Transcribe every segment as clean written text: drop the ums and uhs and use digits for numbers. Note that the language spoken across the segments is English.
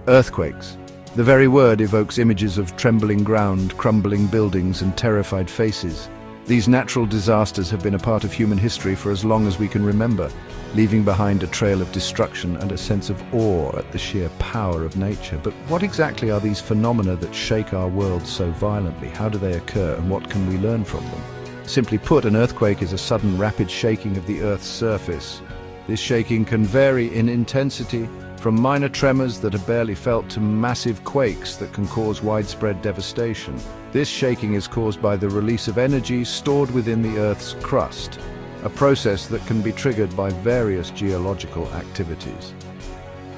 Earthquakes. The very word evokes images of trembling ground, crumbling buildings, and terrified faces. These natural disasters have been a part of human history for as long as we can remember, leaving behind a trail of destruction and a sense of awe at the sheer power of nature. But what exactly are these phenomena that shake our world so violently? How do they occur, and what can we learn from them? Simply put, an earthquake is a sudden, rapid shaking of the Earth's surface. This shaking can vary in intensity, from minor tremors that are barely felt to massive quakes that can cause widespread devastation. This shaking is caused by the release of energy stored within the Earth's crust, a process that can be triggered by various geological activities.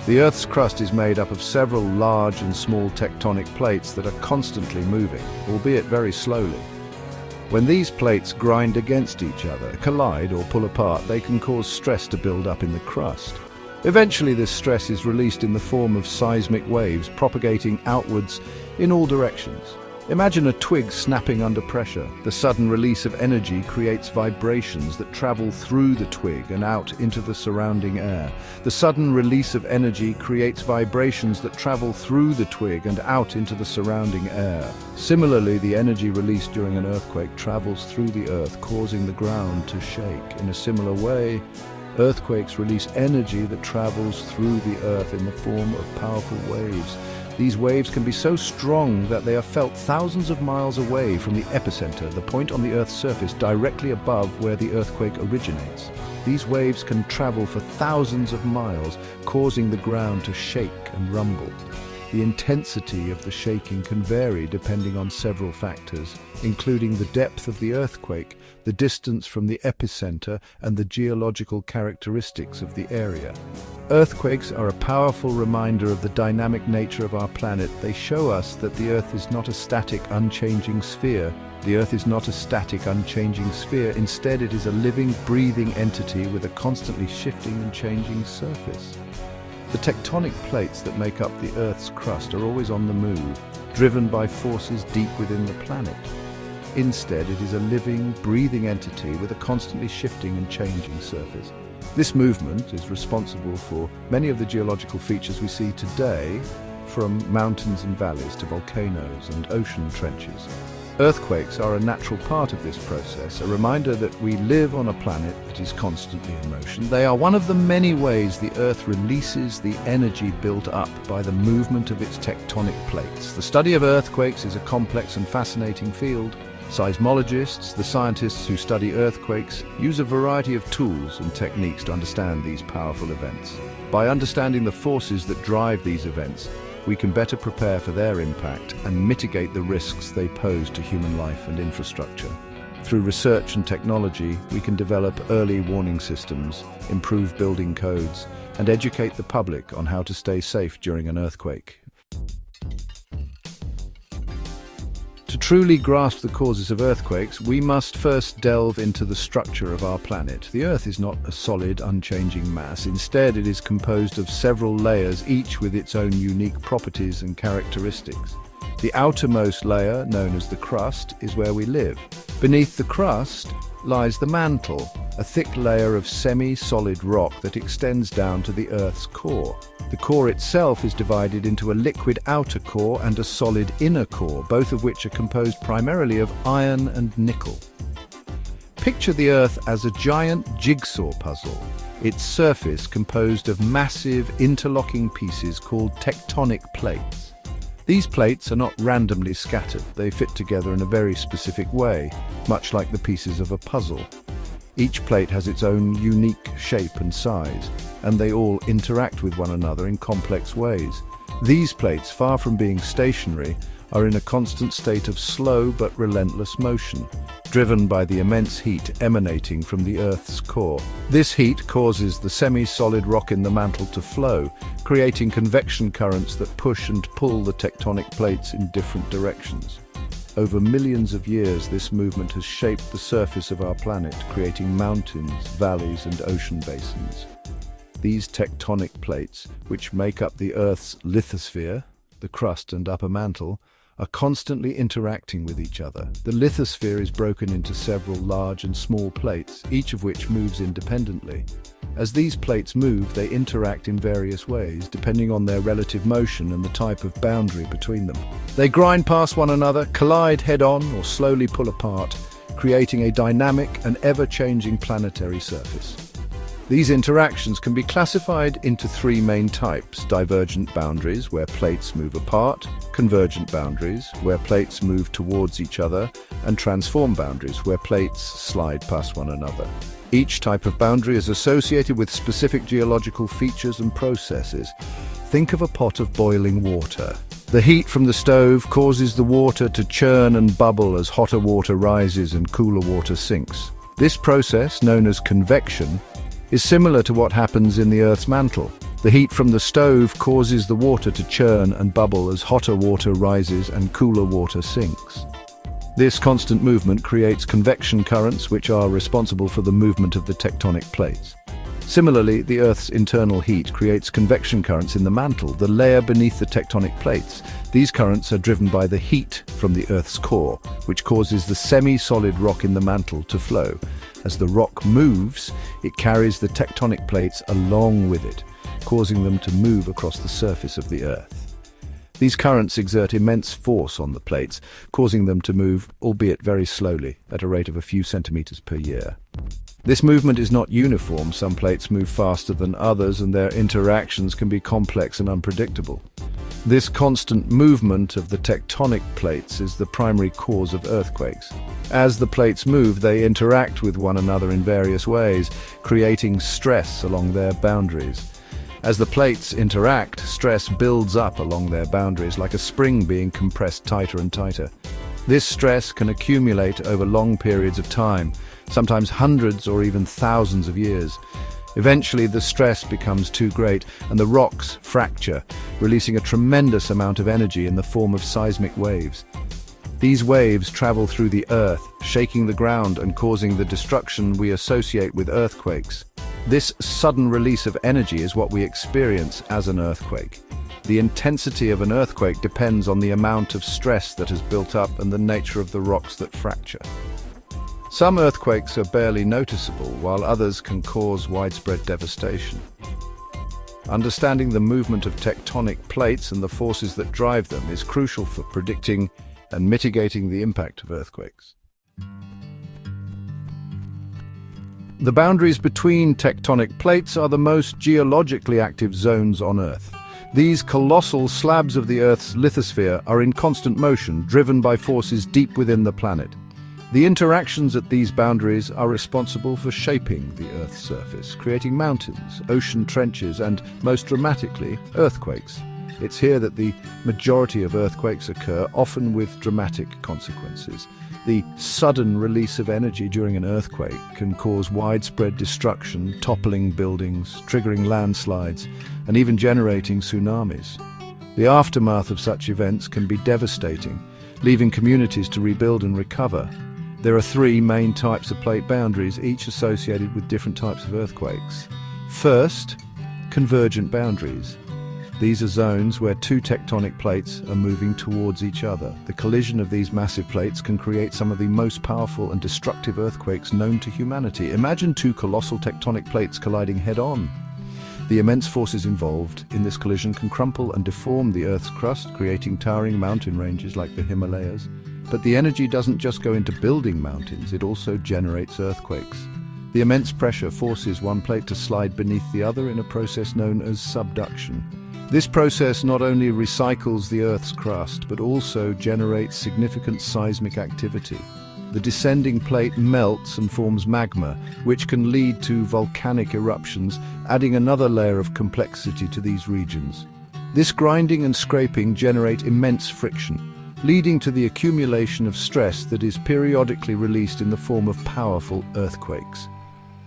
The Earth's crust is made up of several large and small tectonic plates that are constantly moving, albeit very slowly. When these plates grind against each other, collide or pull apart, they can cause stress to build up in the crust. Eventually, this stress is released in the form of seismic waves propagating outwards in all directions. Imagine a twig snapping under pressure. The sudden release of energy creates vibrations that travel through the twig and out into the surrounding air. The sudden release of energy creates vibrations that travel through the twig and out into the surrounding air. Similarly, the energy released during an earthquake travels through the earth, causing the ground to shake. In a similar way, earthquakes release energy that travels through the earth in the form of powerful waves. These waves can be so strong that they are felt thousands of miles away from the epicenter, the point on the Earth's surface directly above where the earthquake originates. These waves can travel for thousands of miles, causing the ground to shake and rumble. The intensity of the shaking can vary depending on several factors, including the depth of the earthquake, the distance from the epicenter, and the geological characteristics of the area. Earthquakes are a powerful reminder of the dynamic nature of our planet. They show us that the Earth is not a static, unchanging sphere. The Earth is not a static, unchanging sphere. Instead, it is a living, breathing entity with a constantly shifting and changing surface. The tectonic plates that make up the Earth's crust are always on the move, driven by forces deep within the planet. Instead, it is a living, breathing entity with a constantly shifting and changing surface. This movement is responsible for many of the geological features we see today, from mountains and valleys to volcanoes and ocean trenches. Earthquakes are a natural part of this process, a reminder that we live on a planet that is constantly in motion. They are one of the many ways the Earth releases the energy built up by the movement of its tectonic plates. The study of earthquakes is a complex and fascinating field. Seismologists, the scientists who study earthquakes, use a variety of tools and techniques to understand these powerful events. By understanding the forces that drive these events, we can better prepare for their impact and mitigate the risks they pose to human life and infrastructure. Through research and technology, we can develop early warning systems, improve building codes, and educate the public on how to stay safe during an earthquake. To truly grasp the causes of earthquakes, we must first delve into the structure of our planet. The Earth is not a solid, unchanging mass. Instead, it is composed of several layers, each with its own unique properties and characteristics. The outermost layer, known as the crust, is where we live. Beneath the crust lies the mantle, a thick layer of semi-solid rock that extends down to the Earth's core. The core itself is divided into a liquid outer core and a solid inner core, both of which are composed primarily of iron and nickel. Picture the Earth as a giant jigsaw puzzle, its surface composed of massive interlocking pieces called tectonic plates. These plates are not randomly scattered. They fit together in a very specific way, much like the pieces of a puzzle. Each plate has its own unique shape and size, and they all interact with one another in complex ways. These plates, far from being stationary, are in a constant state of slow but relentless motion, driven by the immense heat emanating from the Earth's core. This heat causes the semi-solid rock in the mantle to flow, creating convection currents that push and pull the tectonic plates in different directions. Over millions of years, this movement has shaped the surface of our planet, creating mountains, valleys, and ocean basins. These tectonic plates, which make up the Earth's lithosphere, the crust and upper mantle, are constantly interacting with each other. The lithosphere is broken into several large and small plates, each of which moves independently. As these plates move, they interact in various ways, depending on their relative motion and the type of boundary between them. They grind past one another, collide head-on, or slowly pull apart, creating a dynamic and ever-changing planetary surface. These interactions can be classified into three main types: divergent boundaries, where plates move apart; convergent boundaries, where plates move towards each other; and transform boundaries, where plates slide past one another. Each type of boundary is associated with specific geological features and processes. Think of a pot of boiling water. The heat from the stove causes the water to churn and bubble as hotter water rises and cooler water sinks. This process, known as convection, is similar to what happens in the Earth's mantle. The heat from the stove causes the water to churn and bubble as hotter water rises and cooler water sinks. This constant movement creates convection currents, which are responsible for the movement of the tectonic plates. Similarly, the Earth's internal heat creates convection currents in the mantle, the layer beneath the tectonic plates. These currents are driven by the heat from the Earth's core, which causes the semi-solid rock in the mantle to flow. As the rock moves, it carries the tectonic plates along with it, causing them to move across the surface of the Earth. These currents exert immense force on the plates, causing them to move, albeit very slowly, at a rate of a few centimeters per year. This movement is not uniform. Some plates move faster than others, and their interactions can be complex and unpredictable. This constant movement of the tectonic plates is the primary cause of earthquakes. As the plates move, they interact with one another in various ways, creating stress along their boundaries. As the plates interact, stress builds up along their boundaries, like a spring being compressed tighter and tighter. This stress can accumulate over long periods of time, sometimes hundreds or even thousands of years. Eventually, the stress becomes too great, and the rocks fracture, releasing a tremendous amount of energy in the form of seismic waves. These waves travel through the Earth, shaking the ground and causing the destruction we associate with earthquakes. This sudden release of energy is what we experience as an earthquake. The intensity of an earthquake depends on the amount of stress that has built up and the nature of the rocks that fracture. Some earthquakes are barely noticeable, while others can cause widespread devastation. Understanding the movement of tectonic plates and the forces that drive them is crucial for predicting and mitigating the impact of earthquakes. The boundaries between tectonic plates are the most geologically active zones on Earth. These colossal slabs of the Earth's lithosphere are in constant motion, driven by forces deep within the planet. The interactions at these boundaries are responsible for shaping the Earth's surface, creating mountains, ocean trenches, and, most dramatically, earthquakes. It's here that the majority of earthquakes occur, often with dramatic consequences. The sudden release of energy during an earthquake can cause widespread destruction, toppling buildings, triggering landslides, and even generating tsunamis. The aftermath of such events can be devastating, leaving communities to rebuild and recover. There are three main types of plate boundaries, each associated with different types of earthquakes. First, convergent boundaries. These are zones where two tectonic plates are moving towards each other. The collision of these massive plates can create some of the most powerful and destructive earthquakes known to humanity. Imagine two colossal tectonic plates colliding head-on. The immense forces involved in this collision can crumple and deform the Earth's crust, creating towering mountain ranges like the Himalayas. But the energy doesn't just go into building mountains, it also generates earthquakes. The immense pressure forces one plate to slide beneath the other in a process known as subduction. This process not only recycles the Earth's crust, but also generates significant seismic activity. The descending plate melts and forms magma, which can lead to volcanic eruptions, adding another layer of complexity to these regions. This grinding and scraping generate immense friction, leading to the accumulation of stress that is periodically released in the form of powerful earthquakes.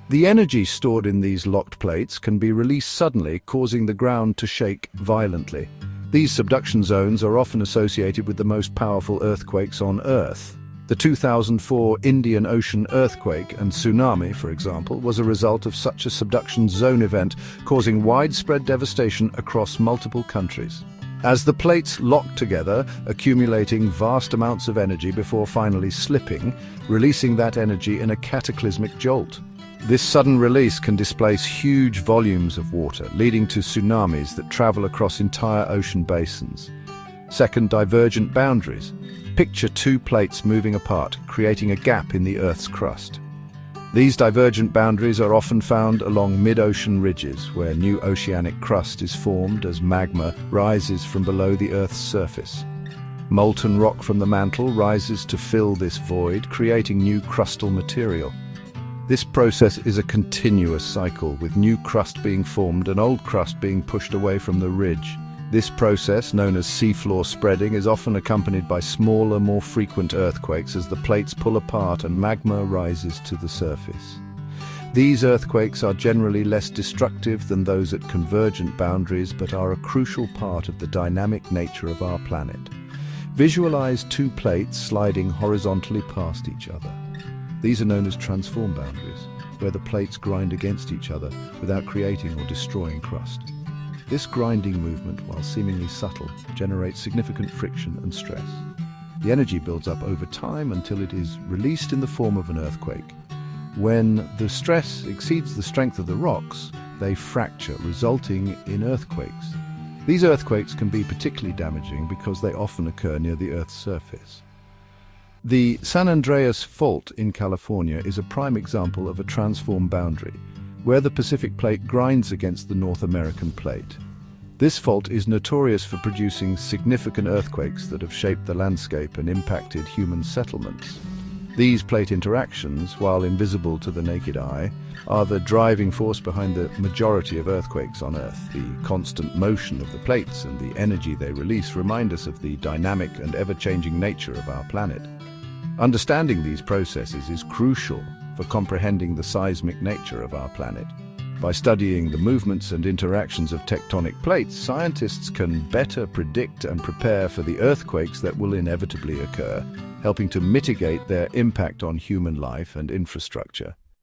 The energy stored in these locked plates can be released suddenly, causing the ground to shake violently. These subduction zones are often associated with the most powerful earthquakes on Earth. The 2004 Indian Ocean earthquake and tsunami, for example, was a result of such a subduction zone event, causing widespread devastation across multiple countries. As the plates locked together, accumulating vast amounts of energy before finally slipping, releasing that energy in a cataclysmic jolt. This sudden release can displace huge volumes of water, leading to tsunamis that travel across entire ocean basins. Second, divergent boundaries. Picture two plates moving apart, creating a gap in the Earth's crust. These divergent boundaries are often found along mid-ocean ridges, where new oceanic crust is formed as magma rises from below the Earth's surface. Molten rock from the mantle rises to fill this void, creating new crustal material. This process is a continuous cycle, with new crust being formed and old crust being pushed away from the ridge. This process, known as seafloor spreading, is often accompanied by smaller, more frequent earthquakes as the plates pull apart and magma rises to the surface. These earthquakes are generally less destructive than those at convergent boundaries, but are a crucial part of the dynamic nature of our planet. Visualize two plates sliding horizontally past each other. These are known as transform boundaries, where the plates grind against each other without creating or destroying crust. This grinding movement, while seemingly subtle, generates significant friction and stress. The energy builds up over time until it is released in the form of an earthquake. When the stress exceeds the strength of the rocks, they fracture, resulting in earthquakes. These earthquakes can be particularly damaging because they often occur near the Earth's surface. The San Andreas Fault in California is a prime example of a transform boundary, where the Pacific Plate grinds against the North American Plate. This fault is notorious for producing significant earthquakes that have shaped the landscape and impacted human settlements. These plate interactions, while invisible to the naked eye, are the driving force behind the majority of earthquakes on Earth. The constant motion of the plates and the energy they release remind us of the dynamic and ever-changing nature of our planet. Understanding these processes is crucial for comprehending the seismic nature of our planet. By studying the movements and interactions of tectonic plates, scientists can better predict and prepare for the earthquakes that will inevitably occur, helping to mitigate their impact on human life and infrastructure.